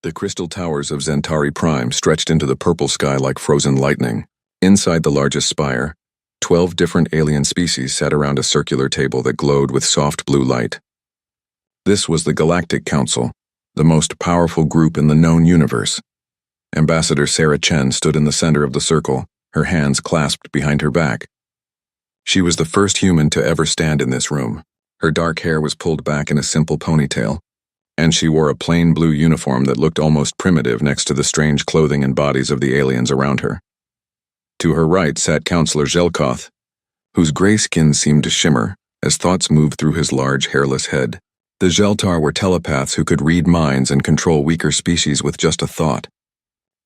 The crystal towers of Centauri Prime stretched into the purple sky like frozen lightning. Inside the largest spire, 12 different alien species sat around a circular table that glowed with soft blue light. This was the Galactic Council, the most powerful group in the known universe. Ambassador Sarah Chen stood in the center of the circle, her hands clasped behind her back. She was the first human to ever stand in this room. Her dark hair was pulled back in a simple ponytail, and she wore a plain blue uniform that looked almost primitive next to the strange clothing and bodies of the aliens around her. To her right sat Counselor Zelkoth, whose gray skin seemed to shimmer as thoughts moved through his large, hairless head. The Zeltar were telepaths who could read minds and control weaker species with just a thought.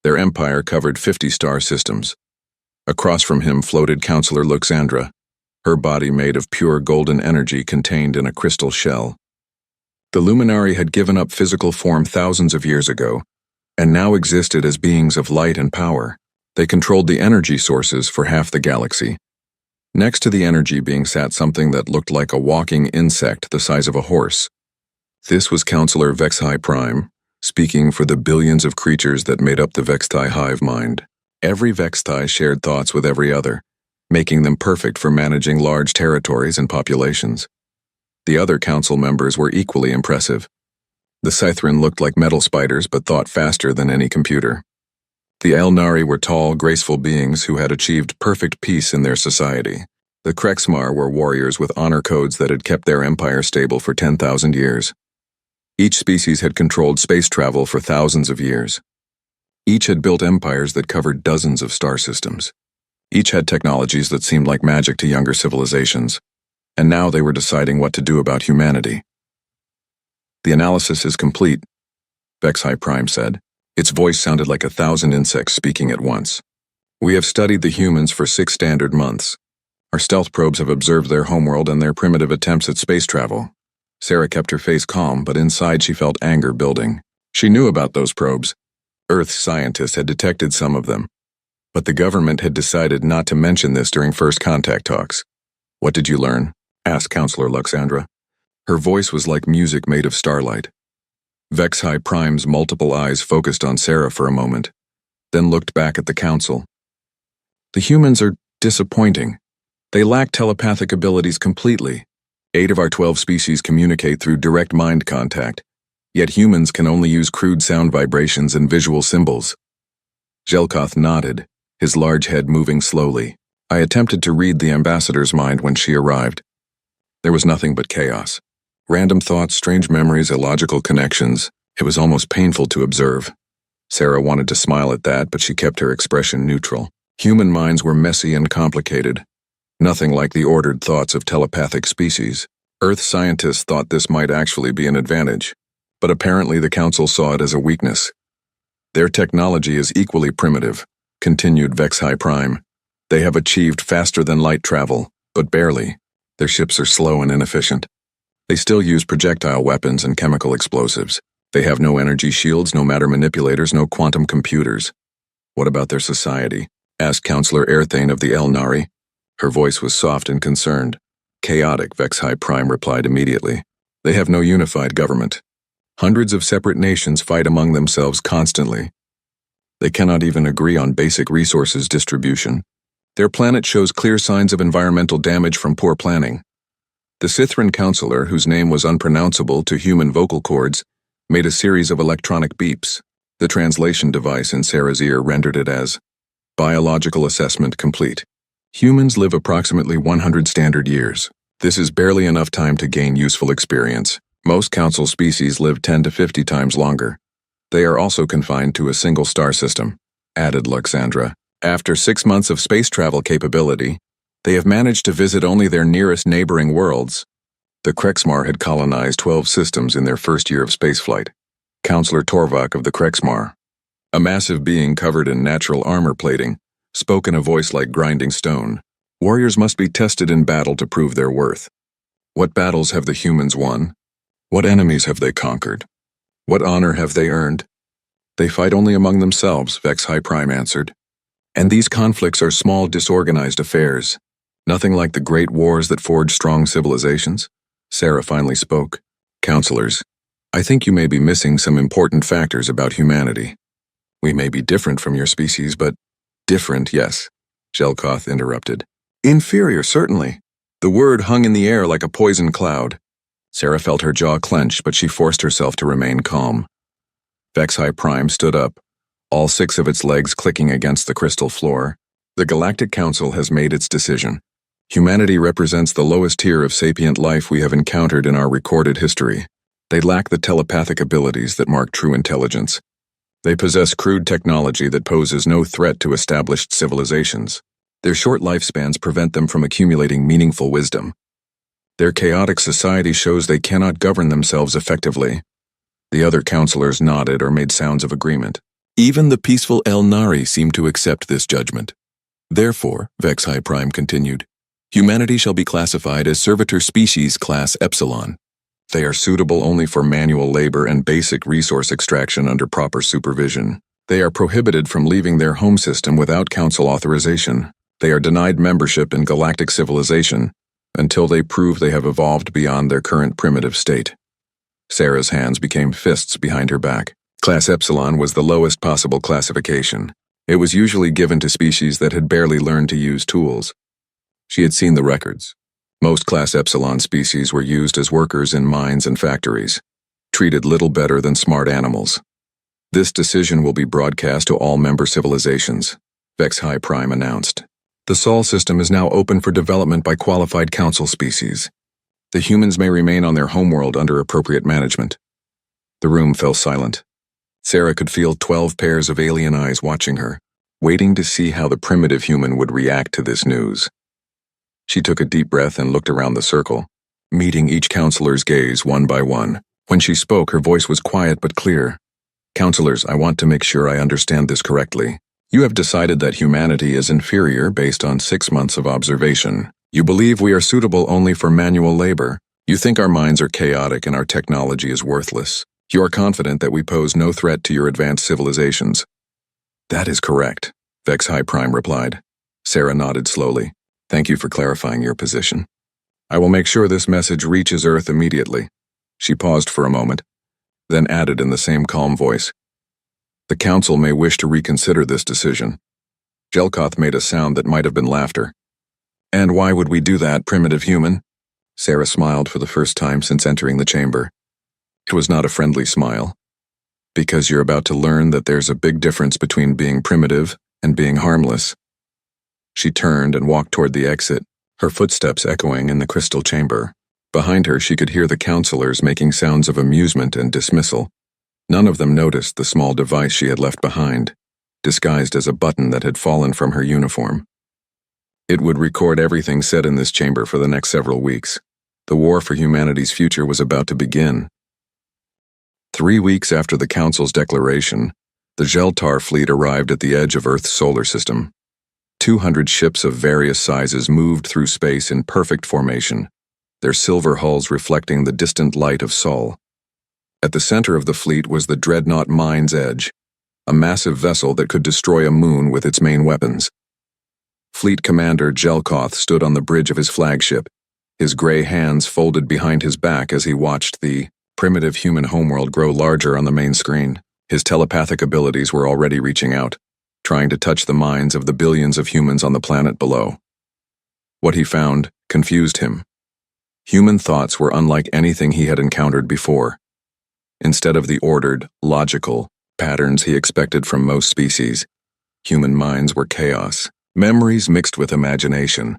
Their empire covered 50 star systems. Across from him floated Counselor Luxandra, her body made of pure golden energy contained in a crystal shell. The Luminari had given up physical form thousands of years ago, and now existed as beings of light and power. They controlled the energy sources for half the galaxy. Next to the energy being sat something that looked like a walking insect the size of a horse. This was Counselor HFY Prime, speaking for the billions of creatures that made up the HFY hive mind. Every HFY shared thoughts with every other, making them perfect for managing large territories and populations. The other council members were equally impressive. The Scythrin looked like metal spiders but thought faster than any computer. The Elnari were tall, graceful beings who had achieved perfect peace in their society. The Krexmar were warriors with honor codes that had kept their empire stable for 10,000 years. Each species had controlled space travel for thousands of years. Each had built empires that covered dozens of star systems. Each had technologies that seemed like magic to younger civilizations. And now they were deciding what to do about humanity. "The analysis is complete," HFY Prime said. Its voice sounded like 1,000 insects speaking at once. "We have studied the humans for 6 standard months. Our stealth probes have observed their homeworld and their primitive attempts at space travel." Sarah kept her face calm, but inside she felt anger building. She knew about those probes. Earth scientists had detected some of them. But the government had decided not to mention this during first contact talks. "What did you learn?" asked Counselor Luxandra. Her voice was like music made of starlight. HFY Prime's multiple eyes focused on Sarah for a moment, then looked back at the council. "The humans are disappointing. They lack telepathic abilities completely. 8 of our 12 species communicate through direct mind contact, yet humans can only use crude sound vibrations and visual symbols." Zelkoth nodded, his large head moving slowly. "I attempted to read the ambassador's mind when she arrived. There was nothing but chaos. Random thoughts, strange memories, illogical connections. It was almost painful to observe." Sarah wanted to smile at that, but she kept her expression neutral. Human minds were messy and complicated. Nothing like the ordered thoughts of telepathic species. Earth scientists thought this might actually be an advantage, but apparently the council saw it as a weakness. "Their technology is equally primitive," continued HFY Prime. "They have achieved faster-than-light travel, but barely. Their ships are slow and inefficient. They still use projectile weapons and chemical explosives. They have no energy shields, no matter manipulators, no quantum computers." "What about their society?" asked Counselor Airthane of the Elnari. Her voice was soft and concerned. "Chaotic," HFY Prime replied immediately. "They have no unified government. Hundreds of separate nations fight among themselves constantly. They cannot even agree on basic resources distribution. Their planet shows clear signs of environmental damage from poor planning." The Scythrin counselor, whose name was unpronounceable to human vocal cords, made a series of electronic beeps. The translation device in Sarah's ear rendered it as, "Biological assessment complete. Humans live approximately 100 standard years. This is barely enough time to gain useful experience. Most council species live 10 to 50 times longer. They are also confined to a single star system," added Luxandra. "After 6 months of space travel capability, they have managed to visit only their nearest neighboring worlds." The Krexmar had colonized 12 systems in their first year of spaceflight. Counselor Torvak of the Krexmar, a massive being covered in natural armor plating, spoke in a voice like grinding stone. "Warriors must be tested in battle to prove their worth. What battles have the humans won? What enemies have they conquered? What honor have they earned? They fight only among themselves," HFY Prime answered. "And these conflicts are small, disorganized affairs. Nothing like the great wars that forged strong civilizations." Sarah finally spoke. "Counselors, I think you may be missing some important factors about humanity. We may be different from your species, but different, yes, Jelkoth interrupted. Inferior, certainly. The word hung in the air like a poison cloud. Sarah felt her jaw clench, but she forced herself to remain calm. HFY Prime stood up, all 6 of its legs clicking against the crystal floor. The Galactic Council has made its decision. Humanity represents the lowest tier of sapient life we have encountered in our recorded history. They lack the telepathic abilities that mark true intelligence. They possess crude technology that poses no threat to established civilizations. Their short lifespans prevent them from accumulating meaningful wisdom. Their chaotic society shows they cannot govern themselves effectively. The other counselors nodded or made sounds of agreement. Even the peaceful El Nari seemed to accept this judgment. Therefore, HFY Prime continued, humanity shall be classified as servitor species class Epsilon. They are suitable only for manual labor and basic resource extraction under proper supervision. They are prohibited from leaving their home system without council authorization. They are denied membership in galactic civilization until they prove they have evolved beyond their current primitive state. Sarah's hands became fists behind her back. Class Epsilon was the lowest possible classification. It was usually given to species that had barely learned to use tools. She had seen the records. Most Class Epsilon species were used as workers in mines and factories, treated little better than smart animals. This decision will be broadcast to all member civilizations, HFY Prime announced. The Sol system is now open for development by qualified council species. The humans may remain on their homeworld under appropriate management. The room fell silent. Sarah could feel 12 pairs of alien eyes watching her, waiting to see how the primitive human would react to this news. She took a deep breath and looked around the circle, meeting each counselor's gaze one by one. When she spoke, her voice was quiet but clear. Counselors, I want to make sure I understand this correctly. You have decided that humanity is inferior based on 6 months of observation. You believe we are suitable only for manual labor. You think our minds are chaotic and our technology is worthless. You are confident that we pose no threat to your advanced civilizations. That is correct, HFY Prime replied. Sarah nodded slowly. Thank you for clarifying your position. I will make sure this message reaches Earth immediately. She paused for a moment, then added in the same calm voice. The Council may wish to reconsider this decision. Jelkoth made a sound that might have been laughter. And why would we do that, primitive human? Sarah smiled for the first time since entering the chamber. It was not a friendly smile. Because you're about to learn that there's a big difference between being primitive and being harmless. She turned and walked toward the exit, her footsteps echoing in the crystal chamber. Behind her, she could hear the counselors making sounds of amusement and dismissal. None of them noticed the small device she had left behind, disguised as a button that had fallen from her uniform. It would record everything said in this chamber for the next several weeks. The war for humanity's future was about to begin. 3 weeks after the Council's declaration, the Geltar fleet arrived at the edge of Earth's solar system. 200 ships of various sizes moved through space in perfect formation, their silver hulls reflecting the distant light of Sol. At the center of the fleet was the dreadnought Mind's Edge, a massive vessel that could destroy a moon with its main weapons. Fleet Commander Jelkoth stood on the bridge of his flagship, his gray hands folded behind his back as he watched the primitive human homeworld grow larger on the main screen. His telepathic abilities were already reaching out, trying to touch the minds of the billions of humans on the planet below. What he found confused him. Human thoughts were unlike anything he had encountered before. Instead of the ordered, logical patterns he expected from most species, human minds were chaos, memories mixed with imagination,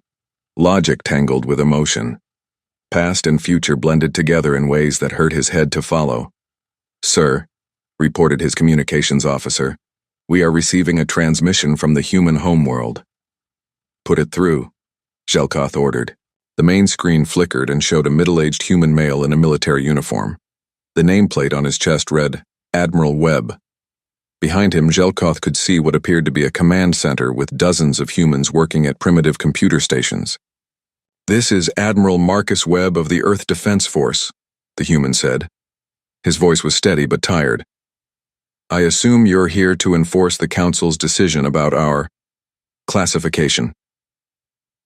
logic tangled with emotion. Past and future blended together in ways that hurt his head to follow. Sir, reported his communications officer, we are receiving a transmission from the human homeworld. Put it through, Jelkoth ordered. The main screen flickered and showed a middle-aged human male in a military uniform. The nameplate on his chest read, Admiral Webb. Behind him, Jelkoth could see what appeared to be a command center with dozens of humans working at primitive computer stations. This is Admiral Marcus Webb of the Earth Defense Force, the human said. His voice was steady but tired. I assume you're here to enforce the Council's decision about our classification.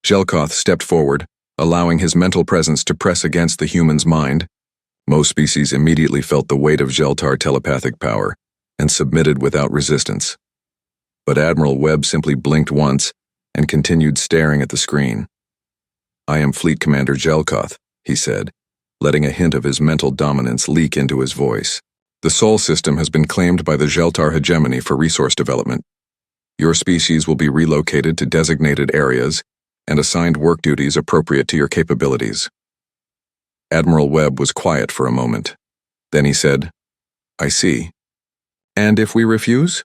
Jelkoth stepped forward, allowing his mental presence to press against the human's mind. Most species immediately felt the weight of Geltar telepathic power and submitted without resistance. But Admiral Webb simply blinked once and continued staring at the screen. "I am Fleet Commander Gelkoth," he said, letting a hint of his mental dominance leak into his voice. "The Sol system has been claimed by the Geltar hegemony for resource development. Your species will be relocated to designated areas and assigned work duties appropriate to your capabilities." Admiral Webb was quiet for a moment. Then he said, "I see. And if we refuse?"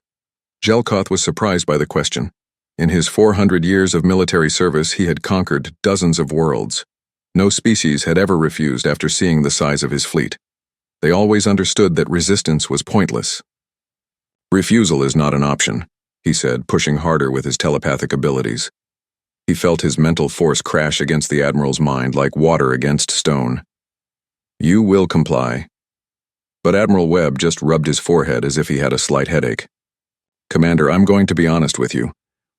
Gelkoth was surprised by the question. In his 400 years of military service, he had conquered dozens of worlds. No species had ever refused after seeing the size of his fleet. They always understood that resistance was pointless. "Refusal is not an option," he said, pushing harder with his telepathic abilities. He felt his mental force crash against the Admiral's mind like water against stone. "You will comply." But Admiral Webb just rubbed his forehead as if he had a slight headache. "Commander, I'm going to be honest with you.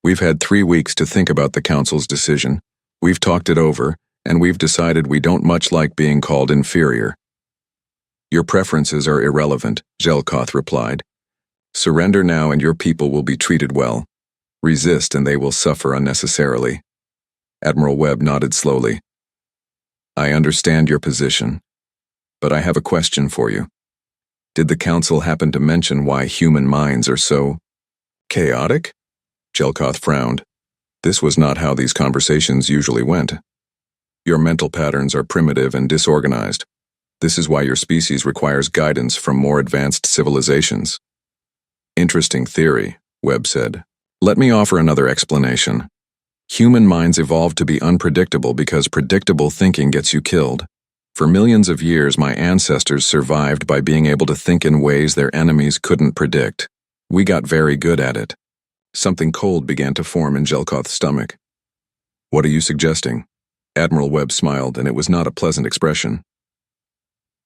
We've had 3 weeks to think about the Council's decision. We've talked it over, and we've decided we don't much like being called inferior." "Your preferences are irrelevant," Gelkoth replied. "Surrender now and your people will be treated well. Resist and they will suffer unnecessarily." Admiral Webb nodded slowly. "I understand your position, but I have a question for you. Did the Council happen to mention why human minds are so chaotic?" Gelkoth frowned. This was not how these conversations usually went. "Your mental patterns are primitive and disorganized. This is why your species requires guidance from more advanced civilizations." "Interesting theory," Webb said. "Let me offer another explanation. Human minds evolved to be unpredictable because predictable thinking gets you killed. For millions of years, my ancestors survived by being able to think in ways their enemies couldn't predict. We got very good at it." Something cold began to form in Gelkoth's stomach. "What are you suggesting?" Admiral Webb smiled, and it was not a pleasant expression.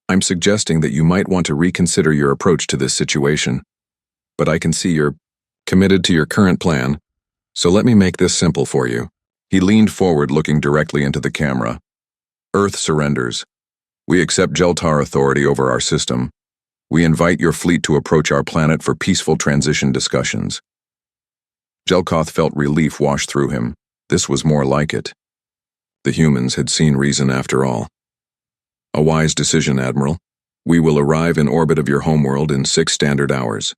"I'm suggesting that you might want to reconsider your approach to this situation. But I can see you're committed to your current plan, so let me make this simple for you." He leaned forward, looking directly into the camera. "Earth surrenders. We accept Geltar authority over our system. We invite your fleet to approach our planet for peaceful transition discussions." Gelkoth felt relief wash through him. This was more like it. The humans had seen reason after all. "A wise decision, Admiral. We will arrive in orbit of your homeworld in 6 standard hours."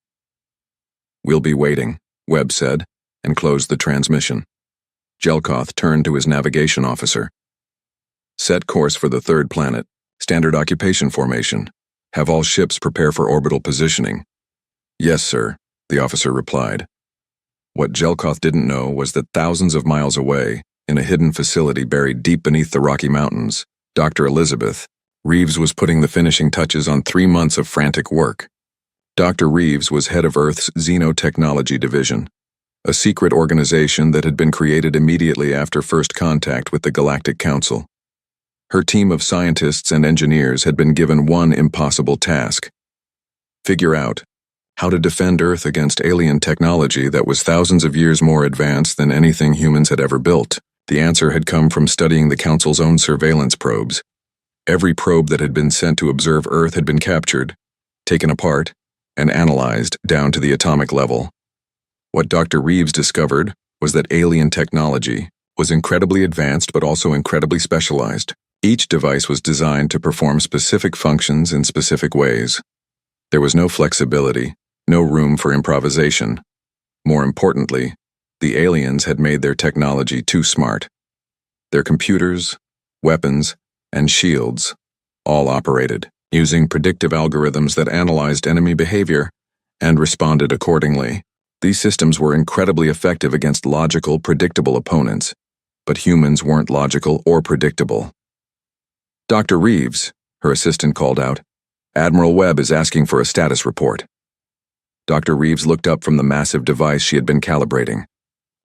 "We'll be waiting," Webb said, and closed the transmission. Gelkoth turned to his navigation officer. "Set course for the 3rd planet. Standard occupation formation. Have all ships prepare for orbital positioning." "Yes, sir," the officer replied. What Gelkoth didn't know was that thousands of miles away, in a hidden facility buried deep beneath the Rocky Mountains, Dr. Elizabeth Reeves was putting the finishing touches on 3 months of frantic work. Dr. Reeves was head of Earth's Xenotechnology Division, a secret organization that had been created immediately after first contact with the Galactic Council. Her team of scientists and engineers had been given one impossible task: figure out how to defend Earth against alien technology that was thousands of years more advanced than anything humans had ever built. The answer had come from studying the Council's own surveillance probes. Every probe that had been sent to observe Earth had been captured, taken apart, and analyzed down to the atomic level. What Dr. Reeves discovered was that alien technology was incredibly advanced but also incredibly specialized. Each device was designed to perform specific functions in specific ways. There was no flexibility, no room for improvisation. More importantly, the aliens had made their technology too smart. Their computers, weapons, and shields all operated using predictive algorithms that analyzed enemy behavior and responded accordingly. These systems were incredibly effective against logical, predictable opponents, but humans weren't logical or predictable. "Dr. Reeves," her assistant called out, "Admiral Webb is asking for a status report." Dr. Reeves looked up from the massive device she had been calibrating.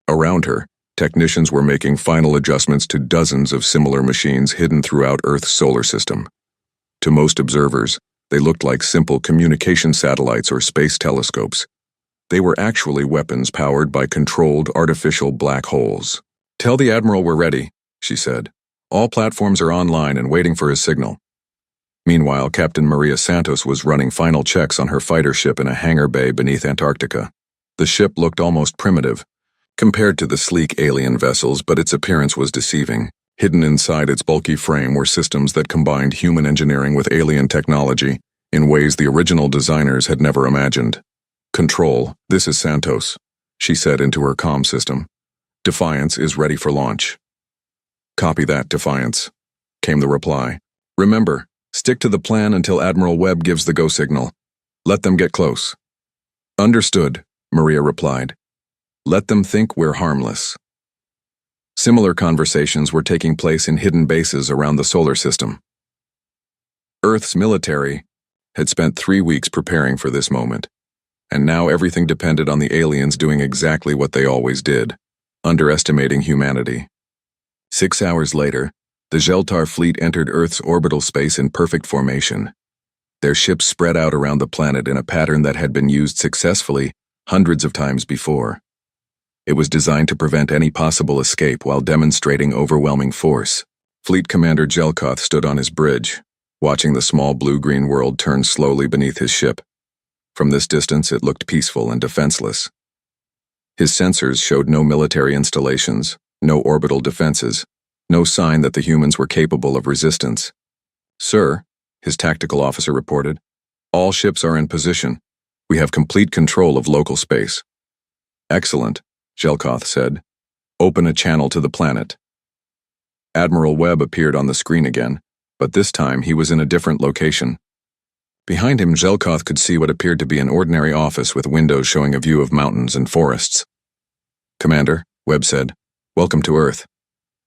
Around her, technicians were making final adjustments to dozens of similar machines hidden throughout Earth's solar system. To most observers, they looked like simple communication satellites or space telescopes. They were actually weapons powered by controlled artificial black holes. "Tell the Admiral we're ready," she said. "All platforms are online and waiting for his signal." Meanwhile, Captain Maria Santos was running final checks on her fighter ship in a hangar bay beneath Antarctica. The ship looked almost primitive, compared to the sleek alien vessels, but its appearance was deceiving. Hidden inside its bulky frame were systems that combined human engineering with alien technology in ways the original designers had never imagined. "Control, this is Santos," she said into her comm system. "Defiance is ready for launch." "Copy that, Defiance," came the reply. "Remember, stick to the plan until Admiral Webb gives the go signal. Let them get close." "Understood," Maria replied. "Let them think we're harmless." Similar conversations were taking place in hidden bases around the solar system. Earth's military had spent 3 weeks preparing for this moment, and now everything depended on the aliens doing exactly what they always did, underestimating humanity. 6 hours later, the Geltar fleet entered Earth's orbital space in perfect formation. Their ships spread out around the planet in a pattern that had been used successfully hundreds of times before. It was designed to prevent any possible escape while demonstrating overwhelming force. Fleet Commander Jelkoth stood on his bridge, watching the small blue-green world turn slowly beneath his ship. From this distance, it looked peaceful and defenseless. His sensors showed no military installations, no orbital defenses, no sign that the humans were capable of resistance. "Sir," his tactical officer reported, "all ships are in position. We have complete control of local space." "Excellent," Jelkoth said. "Open a channel to the planet." Admiral Webb appeared on the screen again, but this time he was in a different location. Behind him, Jelkoth could see what appeared to be an ordinary office with windows showing a view of mountains and forests. "Commander," Webb said, "welcome to Earth.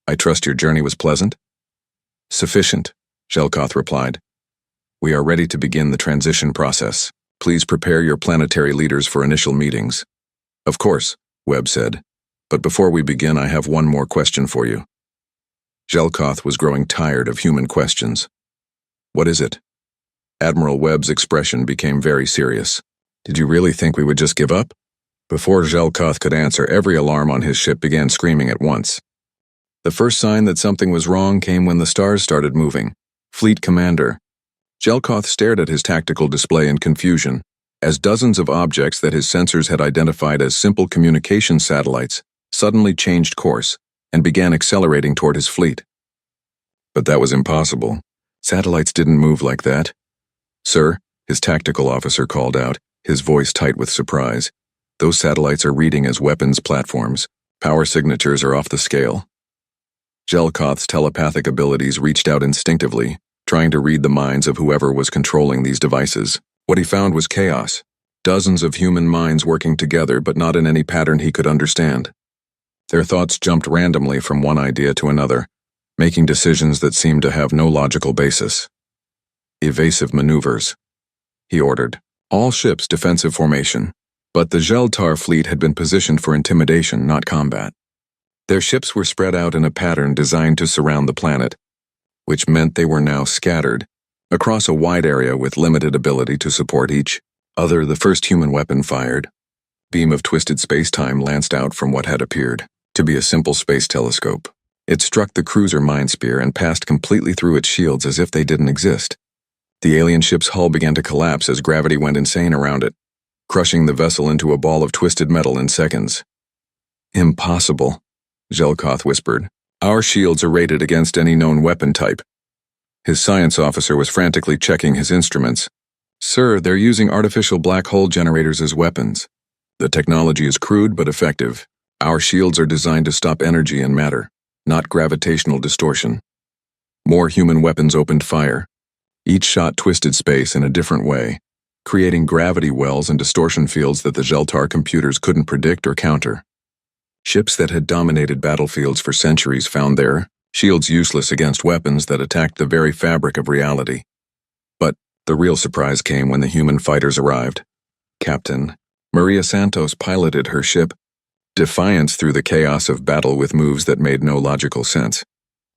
I trust your journey was pleasant?" "Sufficient," Jelkoth replied. "We are ready to begin the transition process. Please prepare your planetary leaders for initial meetings." "Of course," Webb said. "But before we begin, I have one more question for you." Jelkoth was growing tired of human questions. "What is it?" Admiral Webb's expression became very serious. "Did you really think we would just give up?" Before Jelkoth could answer, every alarm on his ship began screaming at once. The first sign that something was wrong came when the stars started moving. "Fleet Commander." Jelkoth stared at his tactical display in confusion, as dozens of objects that his sensors had identified as simple communication satellites suddenly changed course and began accelerating toward his fleet. But that was impossible. Satellites didn't move like that. "Sir," his tactical officer called out, his voice tight with surprise. "Those satellites are reading as weapons platforms. Power signatures are off the scale." Jelkoth's telepathic abilities reached out instinctively, trying to read the minds of whoever was controlling these devices. What he found was chaos. Dozens of human minds working together, but not in any pattern he could understand. Their thoughts jumped randomly from one idea to another, making decisions that seemed to have no logical basis. "Evasive maneuvers," he ordered. "All ships defensive formation." But the Geltar fleet had been positioned for intimidation, not combat. Their ships were spread out in a pattern designed to surround the planet, which meant they were now scattered across a wide area with limited ability to support each other. The first human weapon fired. Beam of twisted space-time lanced out from what had appeared to be a simple space telescope. It struck the cruiser Mindspear and passed completely through its shields as if they didn't exist. The alien ship's hull began to collapse as gravity went insane around it, crushing the vessel into a ball of twisted metal in seconds. "Impossible," Jelkoth whispered. "Our shields are rated against any known weapon type." His science officer was frantically checking his instruments. "Sir, they're using artificial black hole generators as weapons. The technology is crude but effective. Our shields are designed to stop energy and matter, not gravitational distortion." More human weapons opened fire. Each shot twisted space in a different way, creating gravity wells and distortion fields that the Geltar computers couldn't predict or counter. Ships that had dominated battlefields for centuries found their shields useless against weapons that attacked the very fabric of reality. But the real surprise came when the human fighters arrived. Captain Maria Santos piloted her ship, Defiance, through the chaos of battle with moves that made no logical sense.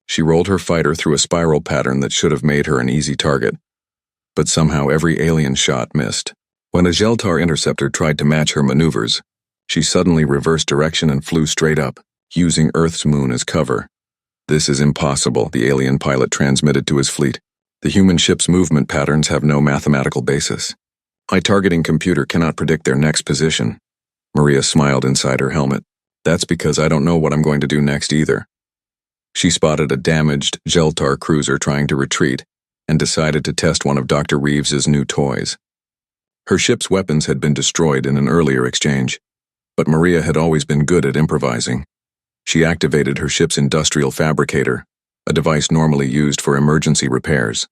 She rolled her fighter through a spiral pattern that should have made her an easy target, but somehow every alien shot missed. When a Geltar interceptor tried to match her maneuvers, she suddenly reversed direction and flew straight up, using Earth's moon as cover. "This is impossible," the alien pilot transmitted to his fleet. The human ship's movement patterns have no mathematical basis. My targeting computer cannot predict their next position. Maria smiled inside her helmet. That's because I don't know what I'm going to do next either. She spotted a damaged Geltar cruiser trying to retreat and decided to test one of Dr. Reeves's new toys. Her ship's weapons had been destroyed in an earlier exchange, but Maria had always been good at improvising. She activated her ship's industrial fabricator, a device normally used for emergency repairs.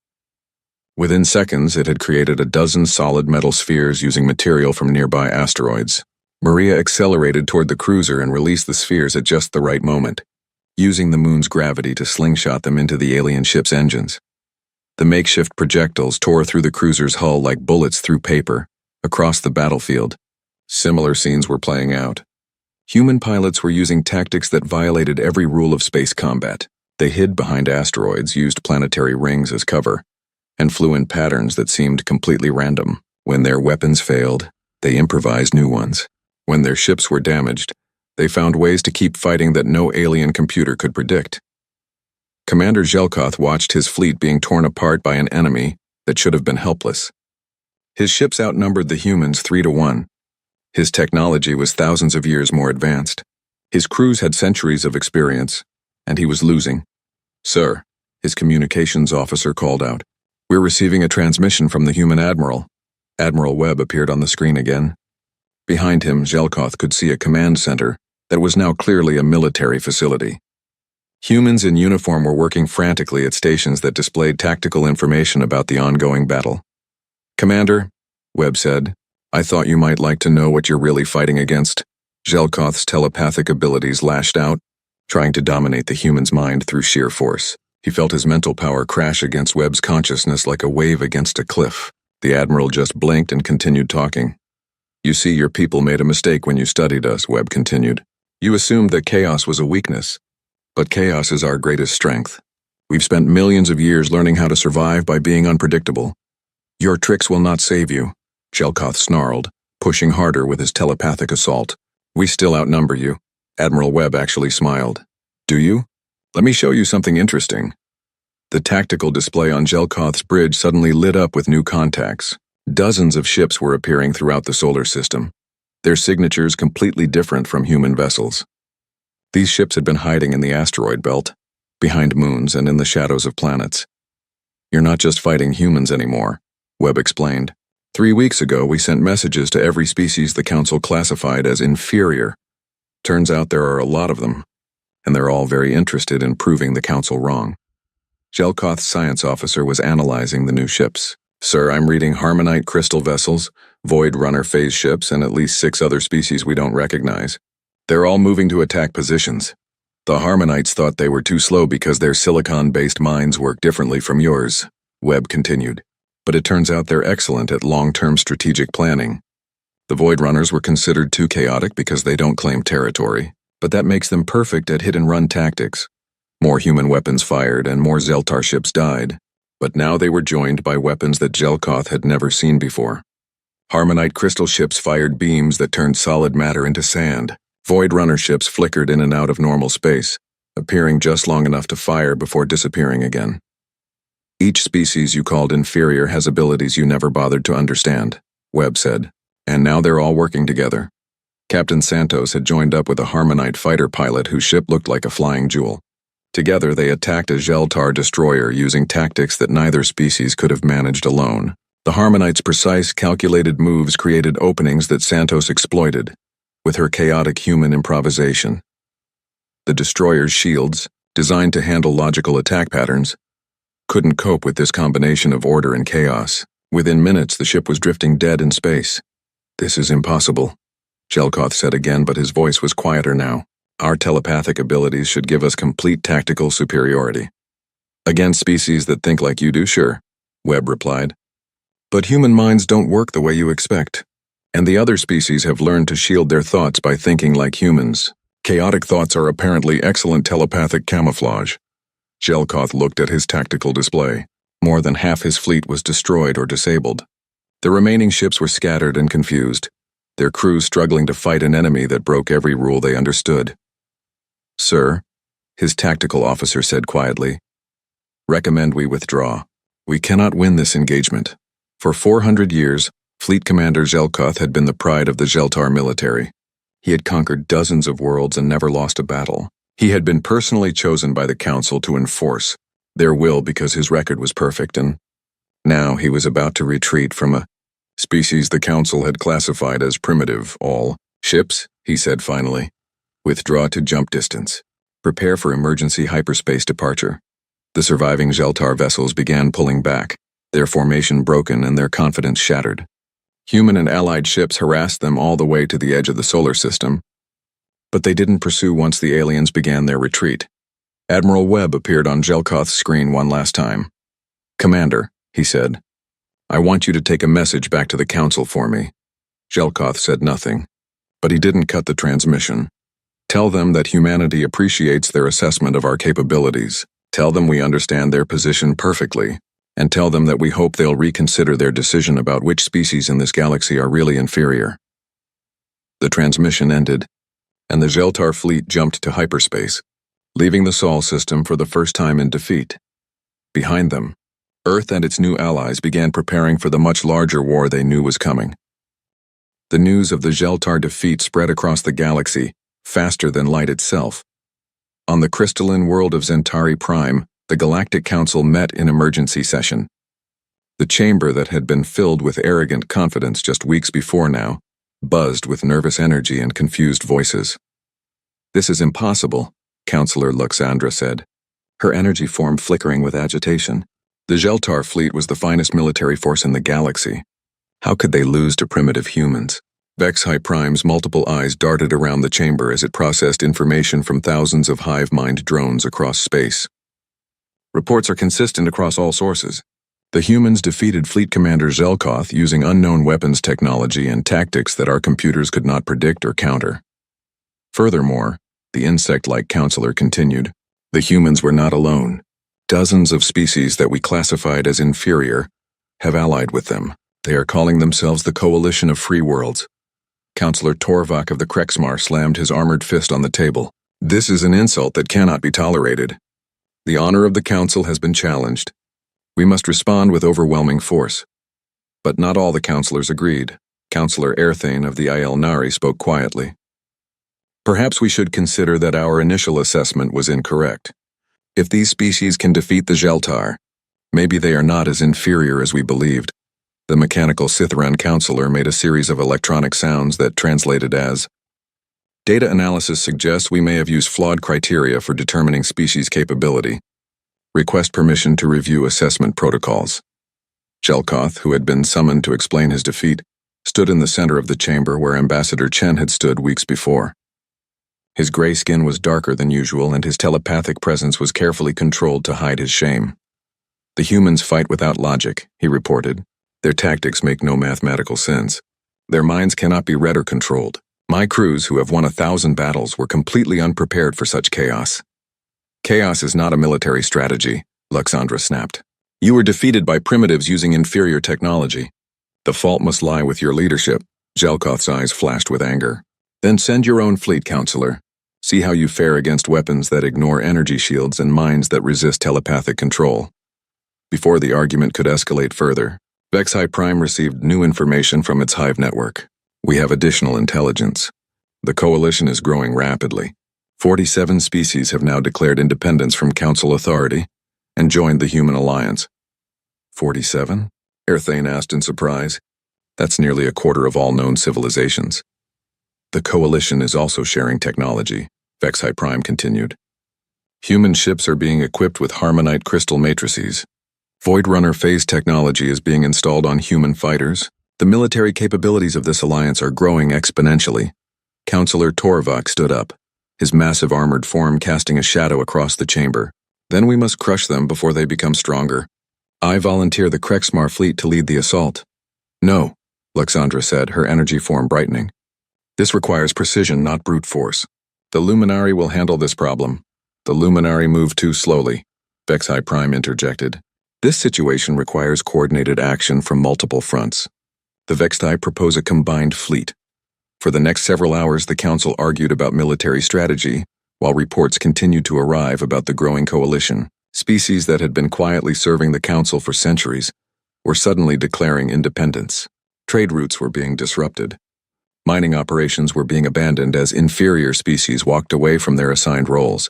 Within seconds, it had created a dozen solid metal spheres using material from nearby asteroids. Maria accelerated toward the cruiser and released the spheres at just the right moment, using the moon's gravity to slingshot them into the alien ship's engines. The makeshift projectiles tore through the cruiser's hull like bullets through paper, across the battlefield. Similar scenes were playing out. Human pilots were using tactics that violated every rule of space combat. They hid behind asteroids, used planetary rings as cover, and flew in patterns that seemed completely random. When their weapons failed, they improvised new ones. When their ships were damaged, they found ways to keep fighting that no alien computer could predict. Commander Zelkoth watched his fleet being torn apart by an enemy that should have been helpless. His ships outnumbered the humans 3-1. His technology was thousands of years more advanced. His crews had centuries of experience, and he was losing. "Sir," his communications officer called out. "We're receiving a transmission from the human admiral." Admiral Webb appeared on the screen again. Behind him, Zelkoth could see a command center that was now clearly a military facility. Humans in uniform were working frantically at stations that displayed tactical information about the ongoing battle. "Commander," Webb said, "I thought you might like to know what you're really fighting against." Zelkoth's telepathic abilities lashed out, trying to dominate the human's mind through sheer force. He felt his mental power crash against Webb's consciousness like a wave against a cliff. The Admiral just blinked and continued talking. "You see, your people made a mistake when you studied us," Webb continued. "You assumed that chaos was a weakness. But chaos is our greatest strength. We've spent millions of years learning how to survive by being unpredictable. Your tricks will not save you," Zelkoth snarled, pushing harder with his telepathic assault. "We still outnumber you." Admiral Webb actually smiled. "Do you? Let me show you something interesting." The tactical display on Zelkoth's bridge suddenly lit up with new contacts. Dozens of ships were appearing throughout the solar system, their signatures completely different from human vessels. These ships had been hiding in the asteroid belt, behind moons and in the shadows of planets. "You're not just fighting humans anymore," Webb explained. 3 weeks ago, we sent messages to every species the Council classified as inferior. Turns out there are a lot of them, and they're all very interested in proving the Council wrong. Zelkoth's science officer was analyzing the new ships. "Sir, I'm reading Harmonite crystal vessels, Void Runner phase ships, and at least 6 other species we don't recognize. They're all moving to attack positions. The Harmonites thought they were too slow because their silicon-based minds work differently from yours," Webb continued. "But it turns out they're excellent at long-term strategic planning. The Void Runners were considered too chaotic because they don't claim territory, but that makes them perfect at hit-and-run tactics. More human weapons fired and more Zeltar ships died, but now they were joined by weapons that Zelkoth had never seen before. Harmonite crystal ships fired beams that turned solid matter into sand. Void Runner ships flickered in and out of normal space, appearing just long enough to fire before disappearing again. Each species you called inferior has abilities you never bothered to understand," Webb said, "and now they're all working together." Captain Santos had joined up with a Harmonite fighter pilot whose ship looked like a flying jewel. Together they attacked a Geltar destroyer using tactics that neither species could have managed alone. The Harmonite's precise, calculated moves created openings that Santos exploited, with her chaotic human improvisation. The destroyer's shields, designed to handle logical attack patterns, couldn't cope with this combination of order and chaos. Within minutes, the ship was drifting dead in space. "This is impossible," Zelkoth said again, but his voice was quieter now. "Our telepathic abilities should give us complete tactical superiority." "Against species that think like you do, sure," Webb replied. "But human minds don't work the way you expect. And the other species have learned to shield their thoughts by thinking like humans. Chaotic thoughts are apparently excellent telepathic camouflage." Zelkoth looked at his tactical display. More than half his fleet was destroyed or disabled. The remaining ships were scattered and confused, their crews struggling to fight an enemy that broke every rule they understood. "Sir," his tactical officer said quietly, "recommend we withdraw." We cannot win this engagement. For 400 years, Fleet Commander Zelkoth had been the pride of the Zeltar military. He had conquered dozens of worlds and never lost a battle. He had been personally chosen by the Council to enforce their will because his record was perfect, and now he was about to retreat from a species the Council had classified as primitive. All ships, he said finally, withdraw to jump distance. Prepare for emergency hyperspace departure. The surviving Zeltar vessels began pulling back, their formation broken and their confidence shattered. Human and allied ships harassed them all the way to the edge of the solar system, but they didn't pursue once the aliens began their retreat. Admiral Webb appeared on Zelkoth's screen one last time. "Commander," he said, "I want you to take a message back to the Council for me." Zelkoth said nothing, but he didn't cut the transmission. "Tell them that humanity appreciates their assessment of our capabilities. Tell them we understand their position perfectly, and tell them that we hope they'll reconsider their decision about which species in this galaxy are really inferior." The transmission ended, and the Zeltar fleet jumped to hyperspace, leaving the Sol system for the first time in defeat. Behind them, Earth and its new allies began preparing for the much larger war they knew was coming. The news of the Zeltar defeat spread across the galaxy, faster than light itself. On the crystalline world of Centauri Prime, the Galactic Council met in emergency session. The chamber that had been filled with arrogant confidence just weeks before now buzzed with nervous energy and confused voices. "This is impossible," Councillor Luxandra said, her energy form flickering with agitation. The Zeltar fleet was the finest military force in the galaxy. How could they lose to primitive humans? Vexi Prime's multiple eyes darted around the chamber as it processed information from thousands of hive-mind drones across space. Reports are consistent across all sources. The humans defeated Fleet Commander Zelkoth using unknown weapons technology and tactics that our computers could not predict or counter. Furthermore, the insect-like counselor continued, the humans were not alone. Dozens of species that we classified as inferior have allied with them. They are calling themselves the Coalition of Free Worlds. Councillor Torvak of the Krexmar slammed his armored fist on the table. "This is an insult that cannot be tolerated. The honor of the Council has been challenged. We must respond with overwhelming force." But not all the councillors agreed. Councillor Erthane of the Aiel Nari spoke quietly. "Perhaps we should consider that our initial assessment was incorrect. If these species can defeat the Zeltar, maybe they are not as inferior as we believed." The mechanical Sithran counselor made a series of electronic sounds that translated as, "Data analysis suggests we may have used flawed criteria for determining species capability. Request permission to review assessment protocols." Zelkoth, who had been summoned to explain his defeat, stood in the center of the chamber where Ambassador Chen had stood weeks before. His gray skin was darker than usual and his telepathic presence was carefully controlled to hide his shame. "The humans fight without logic," he reported. "Their tactics make no mathematical sense. Their minds cannot be read or controlled. My crews, who have won 1,000 battles, were completely unprepared for such chaos." "Chaos is not a military strategy," Luxandra snapped. "You were defeated by primitives using inferior technology. The fault must lie with your leadership." Zelkoth's eyes flashed with anger. "Then send your own fleet, Counselor. See how you fare against weapons that ignore energy shields and minds that resist telepathic control." Before the argument could escalate further, Vexi Prime received new information from its hive network. "We have additional intelligence. The coalition is growing rapidly. 47 species have now declared independence from Council authority and joined the Human Alliance." 47? Erthane asked in surprise. "That's nearly a quarter of all known civilizations." "The coalition is also sharing technology," Vexi Prime continued. "Human ships are being equipped with Harmonite crystal matrices. Void Runner phase technology is being installed on human fighters. The military capabilities of this alliance are growing exponentially." Councillor Torvak stood up, his massive armored form casting a shadow across the chamber. "Then we must crush them before they become stronger. I volunteer the Krexmar fleet to lead the assault." "No," Luxandra said, her energy form brightening. "This requires precision, not brute force. The Luminari will handle this problem." "The Luminari move too slowly," Vexi Prime interjected. "This situation requires coordinated action from multiple fronts. The Vexi propose a combined fleet." For the next several hours, the Council argued about military strategy, while reports continued to arrive about the growing coalition. Species that had been quietly serving the Council for centuries were suddenly declaring independence. Trade routes were being disrupted. Mining operations were being abandoned as inferior species walked away from their assigned roles.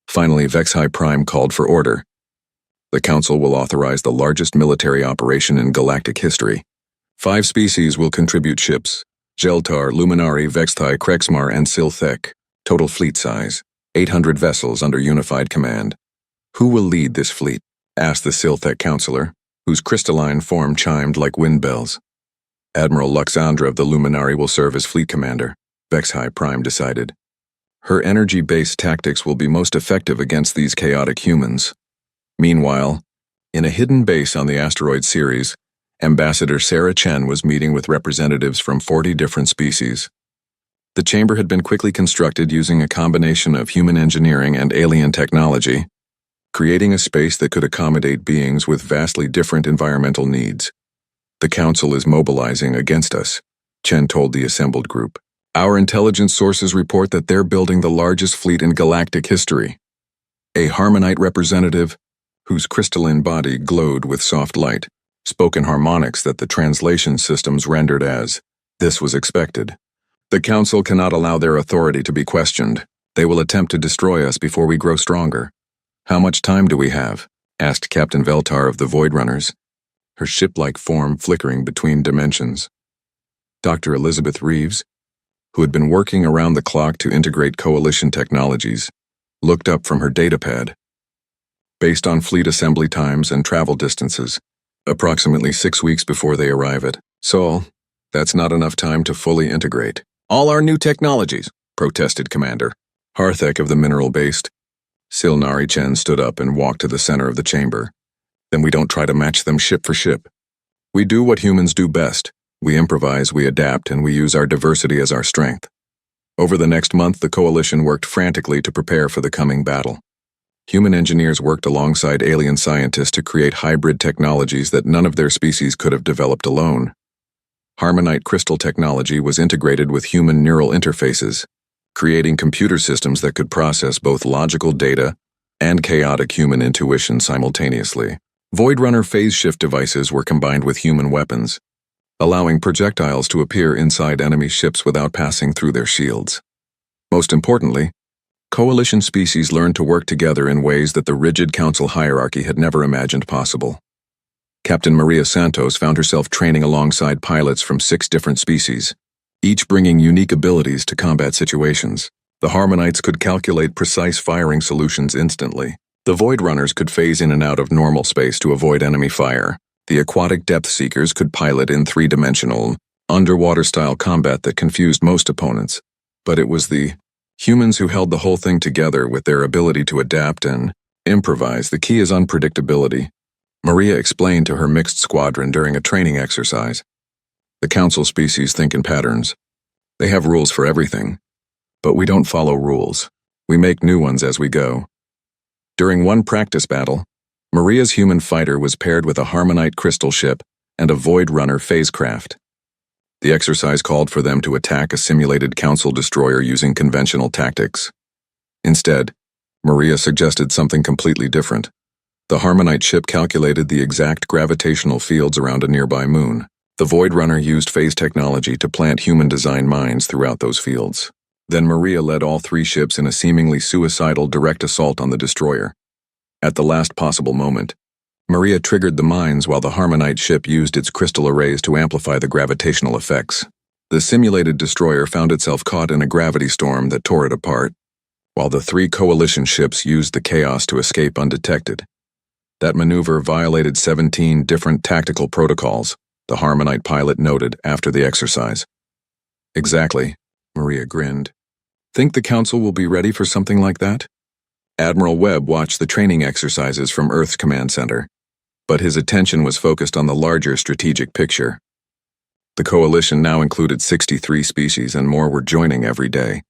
Finally, HFY Prime called for order. The Council will authorize the largest military operation in galactic history. 5 species will contribute ships: Geltar, Luminari, HFY, Krexmar, and Silthek. Total fleet size: 800 vessels under unified command. Who will lead this fleet? Asked the Silthek counselor, whose crystalline form chimed like wind bells. Admiral Luxandra of the Luminari will serve as fleet commander, HFY Prime decided. Her energy-based tactics will be most effective against these chaotic humans. Meanwhile, in a hidden base on the asteroid Ceres, Ambassador Sarah Chen was meeting with representatives from 40 different species. The chamber had been quickly constructed using a combination of human engineering and alien technology, creating a space that could accommodate beings with vastly different environmental needs. The Council is mobilizing against us, Chen told the assembled group. Our intelligence sources report that they're building the largest fleet in galactic history. A Harmonite representative, whose crystalline body glowed with soft light, spoke in harmonics that the translation systems rendered as, "This was expected." The Council cannot allow their authority to be questioned. They will attempt to destroy us before we grow stronger. How much time do we have? Asked Captain Veltar of the Void Runners, her ship-like form flickering between dimensions. Dr. Elizabeth Reeves, who had been working around the clock to integrate coalition technologies, looked up from her datapad. Based on fleet assembly times and travel distances, approximately 6 weeks before they arrive at Sol, that's not enough time to fully integrate all our new technologies, protested Commander Harthek of the mineral-based. Silnari Chen stood up and walked to the center of the chamber. Then we don't try to match them ship for ship. We do what humans do best. We improvise, we adapt, and we use our diversity as our strength. Over the next month, the coalition worked frantically to prepare for the coming battle. Human engineers worked alongside alien scientists to create hybrid technologies that none of their species could have developed alone. Harmonite crystal technology was integrated with human neural interfaces, creating computer systems that could process both logical data and chaotic human intuition simultaneously. Void Runner phase shift devices were combined with human weapons, allowing projectiles to appear inside enemy ships without passing through their shields. Most importantly, coalition species learned to work together in ways that the rigid council hierarchy had never imagined possible. Captain Maria Santos found herself training alongside pilots from 6 different species, each bringing unique abilities to combat situations. The Harmonites could calculate precise firing solutions instantly. The Void Runners could phase in and out of normal space to avoid enemy fire. The aquatic depth seekers could pilot in 3-dimensional, underwater-style combat that confused most opponents. But it was the humans who held the whole thing together with their ability to adapt and improvise. The key is unpredictability, Maria explained to her mixed squadron during a training exercise. The Council species think in patterns. They have rules for everything. But we don't follow rules. We make new ones as we go. During one practice battle, Maria's human fighter was paired with a Harmonite crystal ship and a Void Runner phasecraft. The exercise called for them to attack a simulated Council destroyer using conventional tactics. Instead, Maria suggested something completely different. The Harmonite ship calculated the exact gravitational fields around a nearby moon. The Void Runner used phase technology to plant human-designed mines throughout those fields. Then Maria led all 3 ships in a seemingly suicidal direct assault on the destroyer. At the last possible moment, Maria triggered the mines while the Harmonite ship used its crystal arrays to amplify the gravitational effects. The simulated destroyer found itself caught in a gravity storm that tore it apart, while the 3 coalition ships used the chaos to escape undetected. That maneuver violated 17 different tactical protocols, the Harmonite pilot noted after the exercise. Exactly, Maria grinned. Think the Council will be ready for something like that? Admiral Webb watched the training exercises from Earth's command center, but his attention was focused on the larger strategic picture. The coalition now included 63 species and more were joining every day,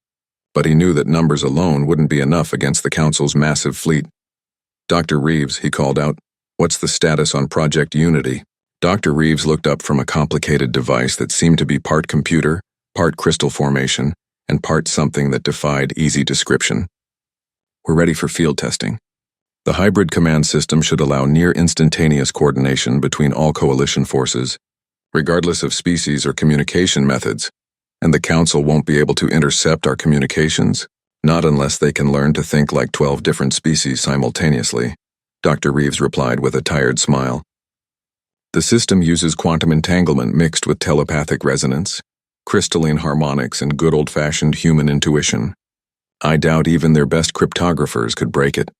but he knew that numbers alone wouldn't be enough against the Council's massive fleet. Dr. Reeves, he called out, what's the status on Project Unity? Dr. Reeves looked up from a complicated device that seemed to be part computer, part crystal formation, and part something that defied easy description. We're ready for field testing. The hybrid command system should allow near-instantaneous coordination between all coalition forces, regardless of species or communication methods, and the Council won't be able to intercept our communications, not unless they can learn to think like 12 different species simultaneously, Dr. Reeves replied with a tired smile. The system uses quantum entanglement mixed with telepathic resonance, crystalline harmonics, and good old-fashioned human intuition. I doubt even their best cryptographers could break it.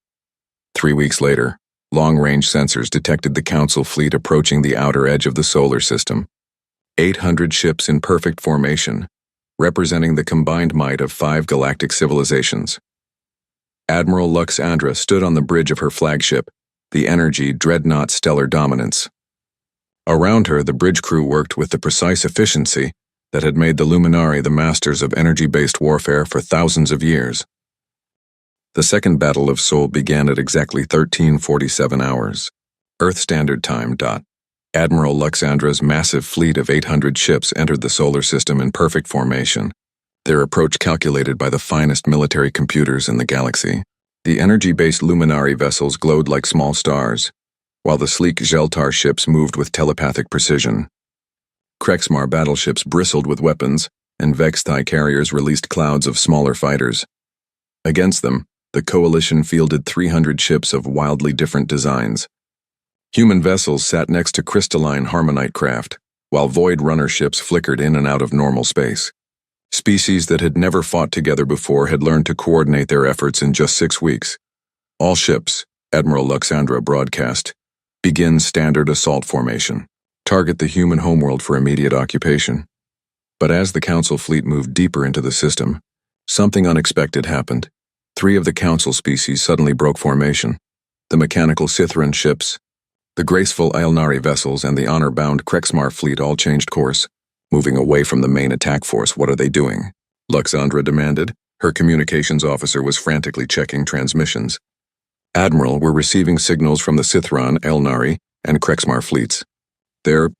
3 weeks later, long-range sensors detected the Council fleet approaching the outer edge of the solar system. 800 ships in perfect formation, representing the combined might of 5 galactic civilizations. Admiral Lux Andra stood on the bridge of her flagship, the Energy Dreadnought Stellar Dominance. Around her, the bridge crew worked with the precise efficiency that had made the Luminari the masters of energy-based warfare for thousands of years. The Second Battle of Sol began at exactly 13:47 hours, Earth Standard Time. Admiral Lux Andra's massive fleet of 800 ships entered the solar system in perfect formation, their approach calculated by the finest military computers in the galaxy. The energy-based Luminari vessels glowed like small stars, while the sleek Geltar ships moved with telepathic precision. Krexmar battleships bristled with weapons, and Vextai carriers released clouds of smaller fighters. Against them, the Coalition fielded 300 ships of wildly different designs. Human vessels sat next to crystalline Harmonite craft, while Void Runner ships flickered in and out of normal space. Species that had never fought together before had learned to coordinate their efforts in just 6 weeks. All ships, Admiral Luxandra broadcast, begin standard assault formation. Target the human homeworld for immediate occupation. But as the Council fleet moved deeper into the system, something unexpected happened. 3 of the Council species suddenly broke formation. The mechanical Sithran ships, the graceful Aelnari vessels, and the honor-bound Krexmar fleet all changed course, moving away from the main attack force. What are they doing? Luxandra demanded. Her communications officer was frantically checking transmissions. Admiral, we're receiving signals from the Sithran, Aelnari, and Krexmar fleets. They're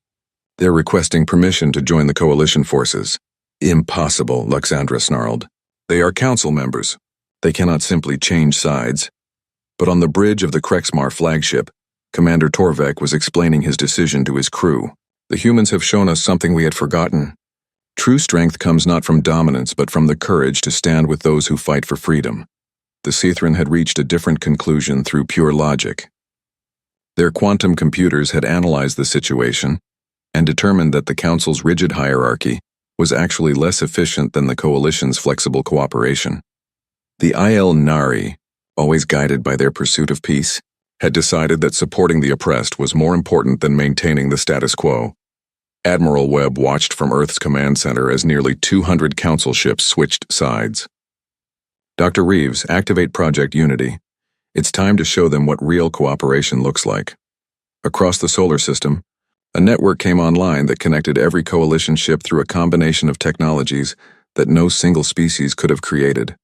requesting permission to join the Coalition forces. Impossible, Luxandra snarled. They are Council members. They cannot simply change sides. But on the bridge of the Krexmar flagship, Commander Torvek was explaining his decision to his crew. The humans have shown us something we had forgotten. True strength comes not from dominance but from the courage to stand with those who fight for freedom. The Sithran had reached a different conclusion through pure logic. Their quantum computers had analyzed the situation and determined that the Council's rigid hierarchy was actually less efficient than the Coalition's flexible cooperation. The Aelnari, always guided by their pursuit of peace, had decided that supporting the oppressed was more important than maintaining the status quo. Admiral Webb watched from Earth's command center as nearly 200 Council ships switched sides. Dr. Reeves, activate Project Unity. It's time to show them what real cooperation looks like. Across the solar system, a network came online that connected every Coalition ship through a combination of technologies that no single species could have created.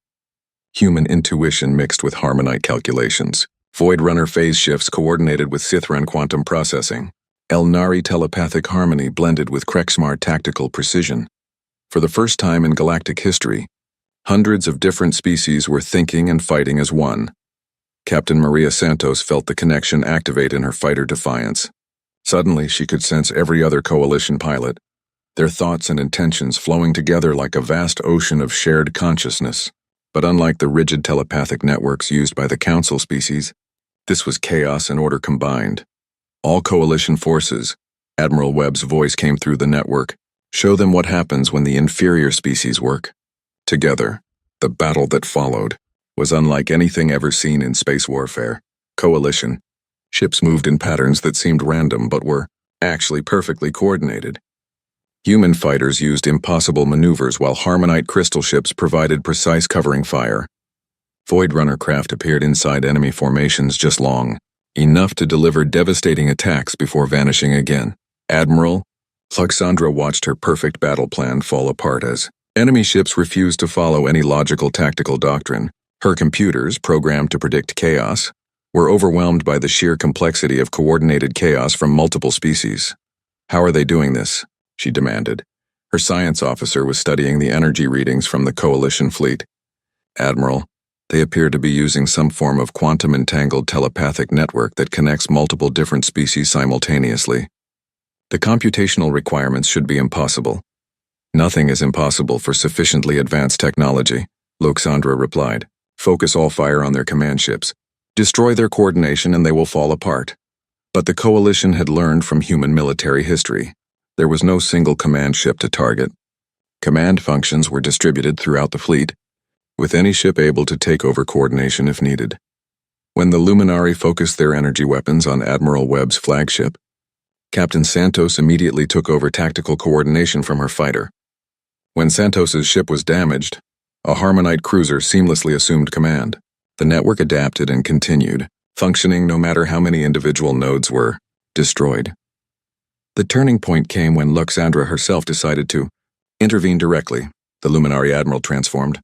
Human intuition mixed with Harmonite calculations. Void Runner phase shifts coordinated with Sithran quantum processing. Aelnari telepathic harmony blended with Krexmar tactical precision. For the first time in galactic history, hundreds of different species were thinking and fighting as one. Captain Maria Santos felt the connection activate in her fighter Defiance. Suddenly, she could sense every other Coalition pilot, their thoughts and intentions flowing together like a vast ocean of shared consciousness. But unlike the rigid telepathic networks used by the Council species, this was chaos and order combined. All Coalition forces, Admiral Webb's voice came through the network, show them what happens when the inferior species work. Together, the battle that followed was unlike anything ever seen in space warfare. Coalition ships moved in patterns that seemed random but were actually perfectly coordinated. Human fighters used impossible maneuvers while Harmonite crystal ships provided precise covering fire. Void Runner craft appeared inside enemy formations just long enough to deliver devastating attacks before vanishing again. Admiral Luxandra watched her perfect battle plan fall apart as enemy ships refused to follow any logical tactical doctrine. Her computers, programmed to predict chaos, were overwhelmed by the sheer complexity of coordinated chaos from multiple species. How are they doing this? She demanded. Her science officer was studying the energy readings from the Coalition fleet. Admiral, They appear to be using some form of quantum-entangled telepathic network that connects multiple different species simultaneously. The computational requirements should be impossible. Nothing is impossible for sufficiently advanced technology, Loxandra replied. Focus all fire on their command ships. Destroy their coordination and they will fall apart. But the Coalition had learned from human military history. There was no single command ship to target. Command functions were distributed throughout the fleet, with any ship able to take over coordination if needed. When the Luminari focused their energy weapons on Admiral Webb's flagship, Captain Santos immediately took over tactical coordination from her fighter. When Santos's ship was damaged, a Harmonite cruiser seamlessly assumed command. The network adapted and continued, functioning no matter how many individual nodes were destroyed. The turning point came when Loxandra herself decided to intervene directly. The Luminari Admiral transformed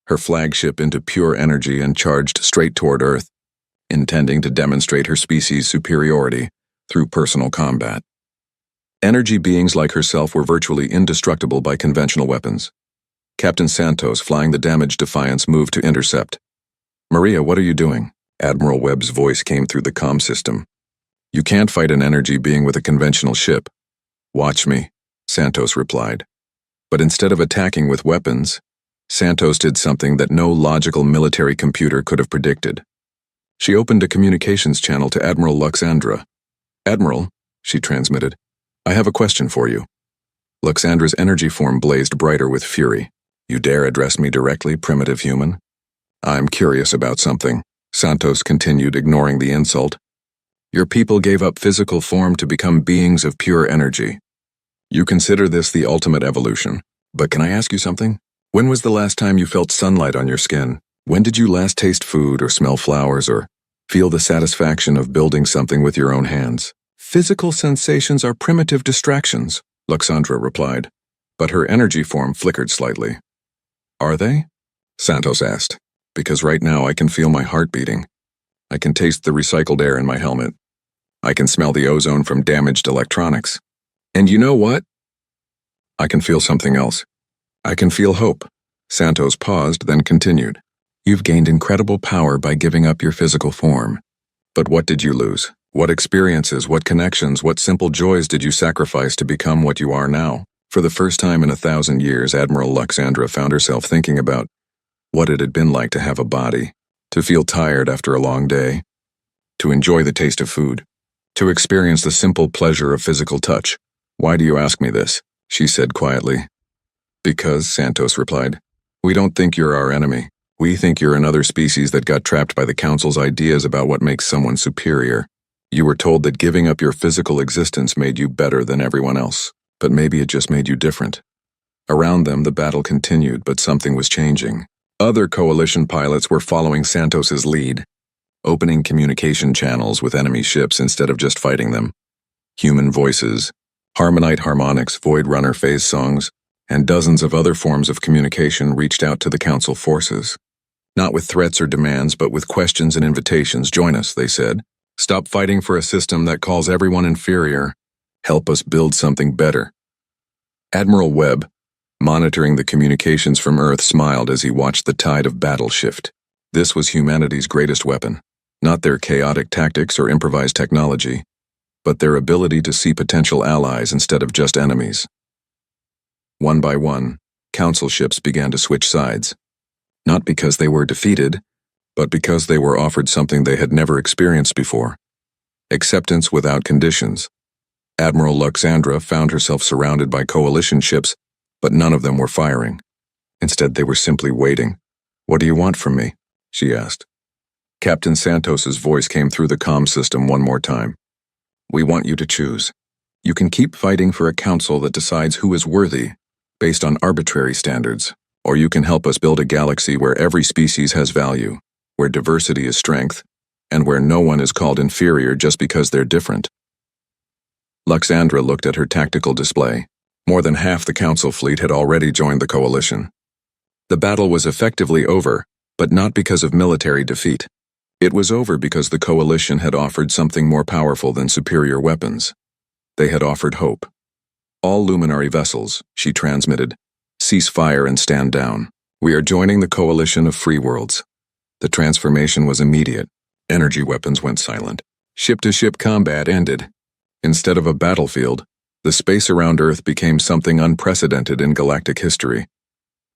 her flagship into pure energy and charged straight toward Earth, intending to demonstrate her species' superiority through personal combat. Energy beings like herself were virtually indestructible by conventional weapons. Captain Santos, flying the damaged Defiance, moved to intercept. Maria, what are you doing? Admiral Webb's voice came through the comm system. You can't fight an energy being with a conventional ship. Watch me, Santos replied. But instead of attacking with weapons, Santos did something that no logical military computer could have predicted. She opened a communications channel to Admiral Loxandra. Admiral, she transmitted, I have a question for you. Loxandra's energy form blazed brighter with fury. You dare address me directly, primitive human? I'm curious about something, Santos continued, ignoring the insult. Your people gave up physical form to become beings of pure energy. You consider this the ultimate evolution. But can I ask you something? When was the last time you felt sunlight on your skin? When did you last taste food or smell flowers or feel the satisfaction of building something with your own hands? Physical sensations are primitive distractions, Loxandra replied, but her energy form flickered slightly. Are they? Santos asked, because right now I can feel my heart beating. I can taste the recycled air in my helmet. I can smell the ozone from damaged electronics. And you know what? I can feel something else. I can feel hope. Santos paused, then continued. You've gained incredible power by giving up your physical form. But what did you lose? What experiences, what connections, what simple joys did you sacrifice to become what you are now? For the first time in 1,000 years, Admiral Loxandra found herself thinking about what it had been like to have a body, to feel tired after a long day, to enjoy the taste of food, to experience the simple pleasure of physical touch. Why do you ask me this? She said quietly. Because, Santos replied, we don't think you're our enemy. We think you're another species that got trapped by the Council's ideas about what makes someone superior. You were told that giving up your physical existence made you better than everyone else, but maybe it just made you different. Around them, the battle continued, but something was changing. Other Coalition pilots were following Santos's lead, opening communication channels with enemy ships instead of just fighting them. Human voices, Harmonite harmonics, Void Runner phase songs, and dozens of other forms of communication reached out to the Council forces. Not with threats or demands, but with questions and invitations. Join us, they said. Stop fighting for a system that calls everyone inferior. Help us build something better. Admiral Webb, monitoring the communications from Earth, smiled as he watched the tide of battle shift. This was humanity's greatest weapon, not their chaotic tactics or improvised technology, but their ability to see potential allies instead of just enemies. One by one, Council ships began to switch sides. Not because they were defeated, but because they were offered something they had never experienced before. Acceptance without conditions. Admiral Loxandra found herself surrounded by Coalition ships, but none of them were firing. Instead, they were simply waiting. What do you want from me? She asked. Captain Santos's voice came through the comm system one more time. We want you to choose. You can keep fighting for a council that decides who is worthy, based on arbitrary standards, or you can help us build a galaxy where every species has value, where diversity is strength, and where no one is called inferior just because they're different. Loxandra looked at her tactical display. More than half the Council fleet had already joined the Coalition. The battle was effectively over, but not because of military defeat. It was over because the Coalition had offered something more powerful than superior weapons. They had offered hope. All Luminary vessels, she transmitted, cease fire and stand down. We are joining the Coalition of Free Worlds. The transformation was immediate. Energy weapons went silent. Ship-to-ship combat ended. Instead of a battlefield, the space around Earth became something unprecedented in galactic history.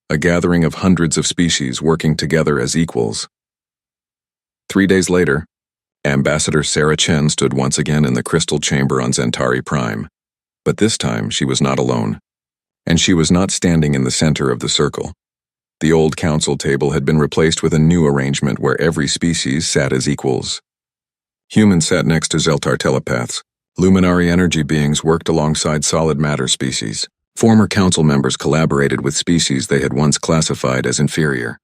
A gathering of hundreds of species working together as equals. 3 days later, Ambassador Sarah Chen stood once again in the crystal chamber on Centauri Prime. But this time she was not alone. And she was not standing in the center of the circle. The old council table had been replaced with a new arrangement where every species sat as equals. Humans sat next to Zeltar telepaths. Luminary energy beings worked alongside solid matter species. Former council members collaborated with species they had once classified as inferior.